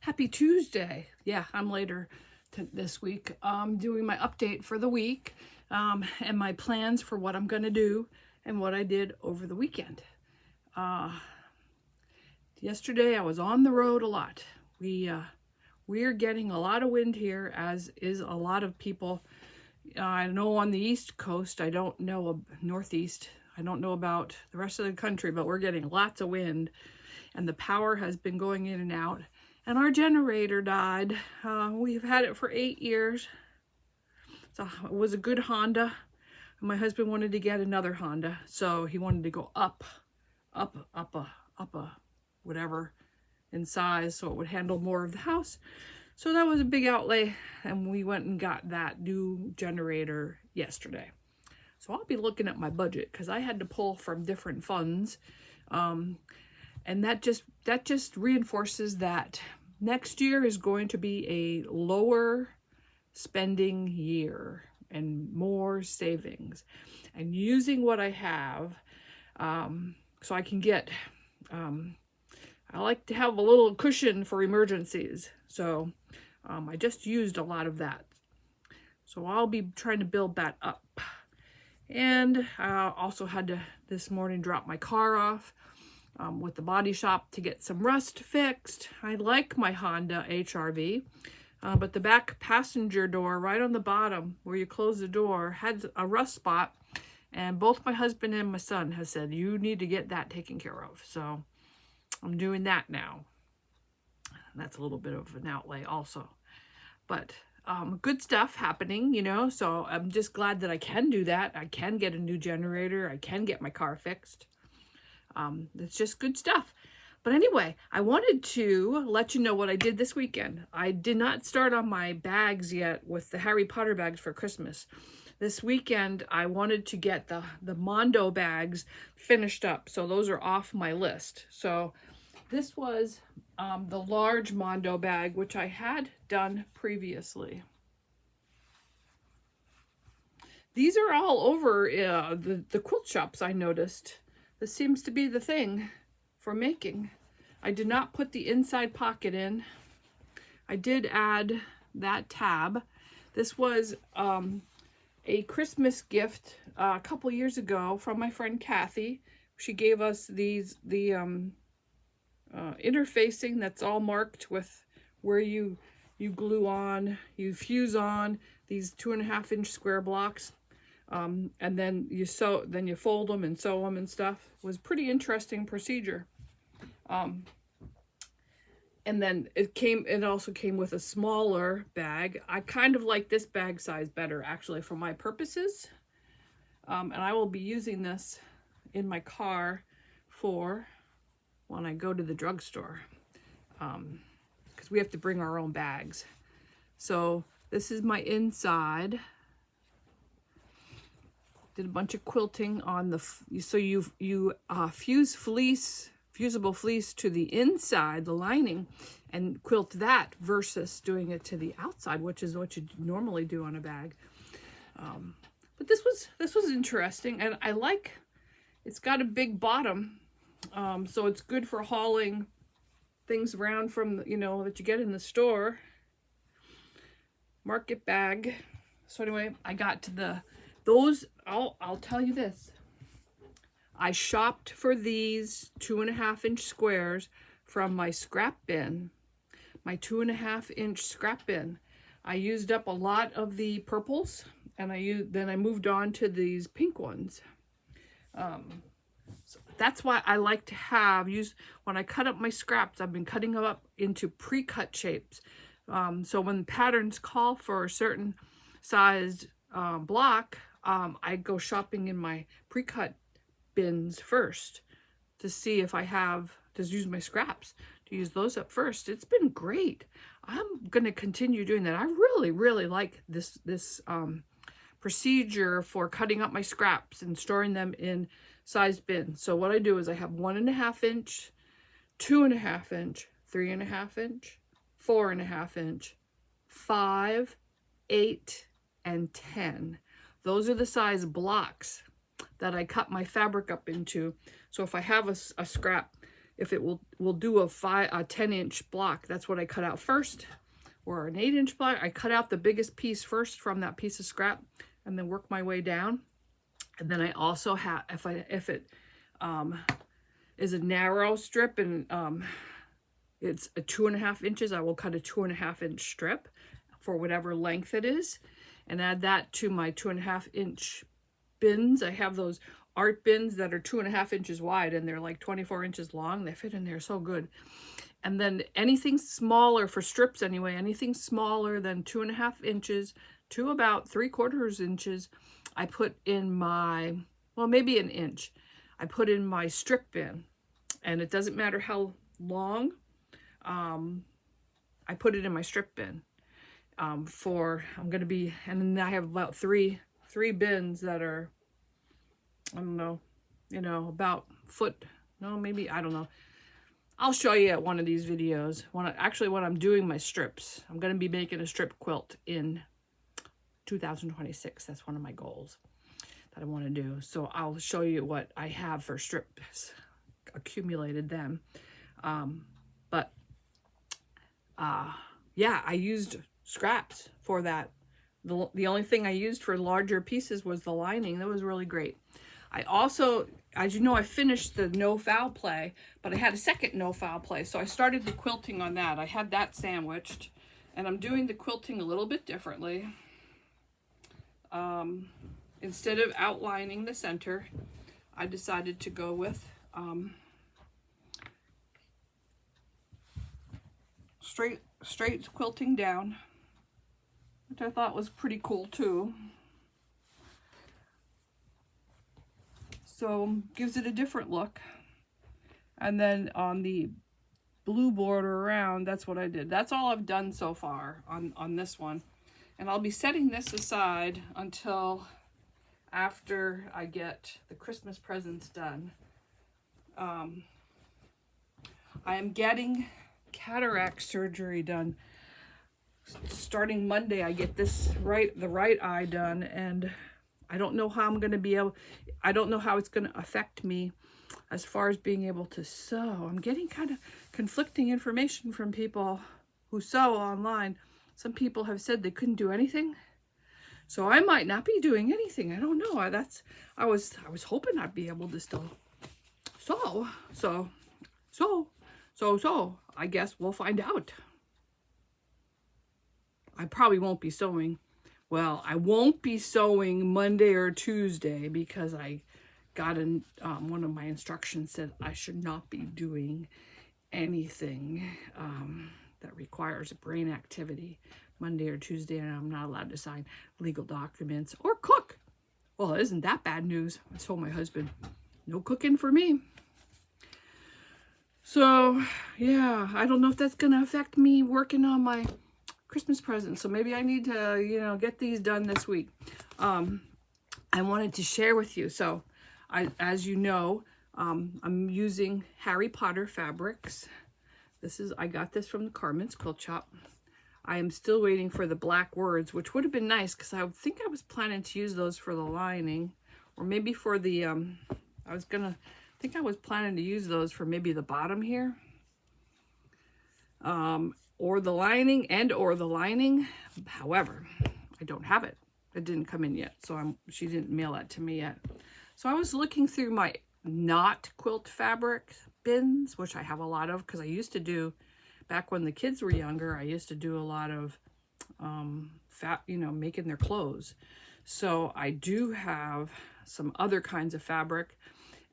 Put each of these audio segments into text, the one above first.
Happy Tuesday. Yeah, I'm later this week. Doing my update for the week and my plans for what I'm going to do and what I did over the weekend. Yesterday I was on the road a lot. We're getting a lot of wind here, as is a lot of people. I know on the East Coast, I don't know Northeast. I don't know about the rest of the country, but we're getting lots of wind, and the power has been going in and out. And our generator died. We've had it for 8 years. So it was a good Honda. My husband wanted to get another Honda, so he wanted to go up whatever in size, so it would handle more of the house. So that was a big outlay, and we went and got that new generator yesterday. So I'll be looking at my budget because I had to pull from different funds, and that just reinforces that next year is going to be a lower spending year and more savings, and using what I have, so I can get. I like to have a little cushion for emergencies, so I just used a lot of that. So I'll be trying to build that up. And I also had to this morning drop my car off with the body shop to get some rust fixed. I like my Honda HR-V, but the back passenger door right on the bottom where you close the door had a rust spot, and both my husband and my son have said you need to get that taken care of. So I'm doing that now. That's a little bit of an outlay also, but good stuff happening, so I'm just glad that I can do that. I can get a new generator. I can get my car fixed. It's just good stuff. But anyway, I wanted to let you know what I did this weekend. I did not start on my bags yet with the Harry Potter bags for Christmas. This weekend, I wanted to get the Mondo bags finished up. So those are off my list. So this was the large Mondo bag, which I had done previously. These are all over the quilt shops, I noticed. This seems to be the thing for making. I did not put the inside pocket in. I did add that tab. This was a Christmas gift a couple years ago from my friend Kathy. She gave us the interfacing that's all marked with where you glue on, you fuse on these 2.5-inch square blocks, and then you fold them and sew them and stuff. It was a pretty interesting procedure. And then it also came with a smaller bag. I kind of like this bag size better, actually, for my purposes. And I will be using this in my car for when I go to the drugstore, because we have to bring our own bags. So this is my inside. Did a bunch of quilting on so you fuse fusible fleece to the inside, the lining, and quilt that versus doing it to the outside, which is what you normally do on a bag. But this was interesting, and I like. It's got a big bottom. So it's good for hauling things around from, that you get in the store. Market bag. So anyway, I got to those, I'll tell you this. I shopped for these 2.5-inch squares from my scrap bin, my 2.5-inch scrap bin. I used up a lot of the purples, and then I moved on to these pink ones. So that's why I like to use, when I cut up my scraps, I've been cutting them up into pre-cut shapes. So when patterns call for a certain sized block, I go shopping in my pre-cut bins first to see if I have to use my scraps, to use those up first. It's been great. I'm going to continue doing that. I really, really like this procedure for cutting up my scraps and storing them in sized bins. So what I do is I have 1.5-inch, 2.5-inch, 3.5-inch, 4.5-inch, 5, 8, and 10. Those are the size blocks that I cut my fabric up into. So if I have a scrap if it will do a 10-inch block. That's what I cut out first, or an 8-inch block. I cut out the biggest piece first from that piece of scrap, and then work my way down. And then I also have, if it is a narrow strip and it's a 2.5 inches, I will cut a 2.5-inch strip for whatever length it is, and add that to my 2.5-inch bins. I have those art bins that are 2.5 inches wide, and they're like 24 inches long. They fit in there so good. And then anything smaller, for strips anyway, anything smaller than 2.5 inches to about 3/4 inches, I put in my, well, maybe an inch, I put in my strip bin. And it doesn't matter how long, I put it in my strip bin. I'm going to be, and then I have about three bins that are, I don't know, about foot, no, maybe, I don't know. I'll show you at one of these videos. When I'm doing my strips, I'm going to be making a strip quilt in 2026. That's one of my goals that I want to do. So I'll show you what I have for strips accumulated then. Yeah, I used scraps for that. The only thing I used for larger pieces was the lining. That was really great. I also, as you know, I finished the No Fowl play, but I had a second No Fowl play, so I started the quilting on that. I had that sandwiched, and I'm doing the quilting a little bit differently. Instead of outlining the center, I decided to go with straight quilting down, which I thought was pretty cool too. So gives it a different look. And then on the blue border around, that's what I did. That's all I've done so far on this one. And I'll be setting this aside until after I get the Christmas presents done. I am getting cataract surgery done. Starting Monday, I get the right eye done, and I don't know how I'm going to be able, I don't know how it's going to affect me as far as being able to sew. I'm getting kind of conflicting information from people who sew online. Some people have said they couldn't do anything. So I might not be doing anything. I don't know. I was hoping I'd be able to still sew. So I guess we'll find out. I probably won't be sewing. Well, I won't be sewing Monday or Tuesday because I got one of my instructions said I should not be doing anything that requires brain activity Monday or Tuesday, and I'm not allowed to sign legal documents or cook. Well, isn't that bad news? I told my husband, no cooking for me. So, yeah, I don't know if that's going to affect me working on my Christmas presents. So maybe I need to, get these done this week. I wanted to share with you. So, as you know, I'm using Harry Potter fabrics. I got this from the Carmen's Quilt Shop. I am still waiting for the black words, which would have been nice because I think I was planning to use those for the lining, or maybe for the, I was planning to use those for maybe the bottom here, or the lining, However, I don't have it. It didn't come in yet, so she didn't mail that to me yet. So I was looking through my not quilt fabric bins, which I have a lot of because I used to do, back when the kids were younger, I used to do a lot of, making their clothes. So I do have some other kinds of fabric.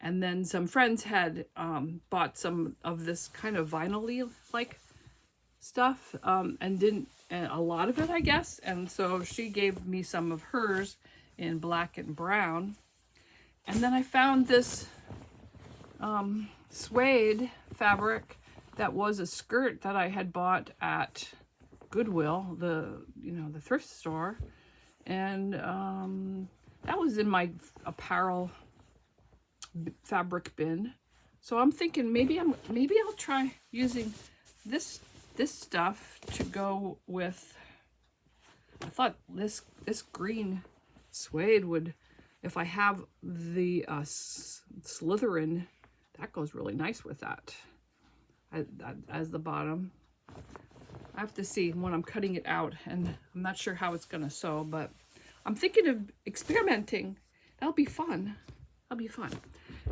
And then some friends had bought some of this kind of vinyl-y like stuff, and didn't, a lot of it, I guess. And so she gave me some of hers in black and brown. And then I found this suede fabric that was a skirt that I had bought at Goodwill, the thrift store. And that was in my apparel fabric bin. So I'm thinking maybe I'll try using this stuff to go with. I thought this green suede would, if I have the Slytherin, that goes really nice with that. as the bottom. I have to see when I'm cutting it out, and I'm not sure how it's gonna sew, but I'm thinking of experimenting. That'll be fun. That'll be fun.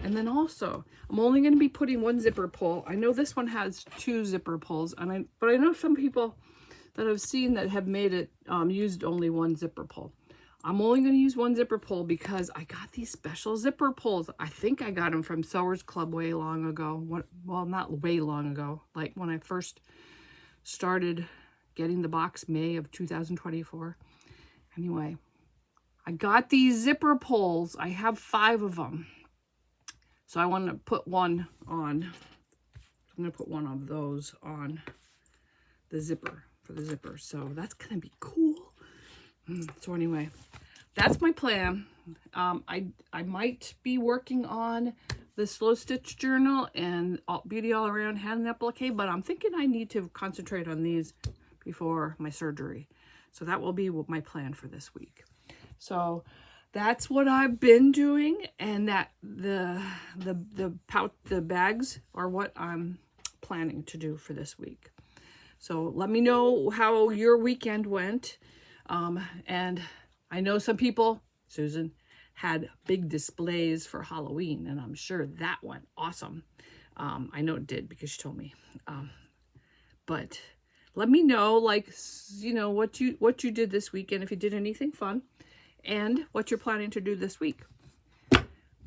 And then also, I'm only going to be putting one zipper pull. I know this one has 2 zipper pulls, but I know some people that I've seen that have made it used only 1 zipper pull. I'm only going to use 1 zipper pull because I got these special zipper pulls. I think I got them from Sewers Club way long ago. Well, not way long ago. Like when I first started getting the box, May of 2024. Anyway, I got these zipper pulls. I have 5 of them. So I want to put one on. I'm going to put one of those on the zipper, for the zipper. So that's going to be cool. So anyway, that's my plan. I might be working on the slow stitch journal and beauty all around hand applique, but I'm thinking I need to concentrate on these before my surgery. So that will be my plan for this week. So that's what I've been doing, and that the bags are what I'm planning to do for this week. So let me know how your weekend went. And I know some people, Susan, had big displays for Halloween, and I'm sure that went awesome. I know it did because she told me. But let me know, like, you know, what you did this weekend, if you did anything fun, and what you're planning to do this week.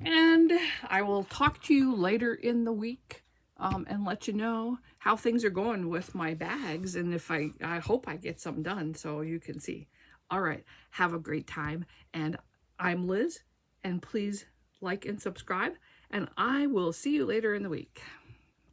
And I will talk to you later in the week and let you know how things are going with my bags, and if I hope I get some done so you can see. All right, have a great time, and I'm Liz, and please like and subscribe, and I will see you later in the week.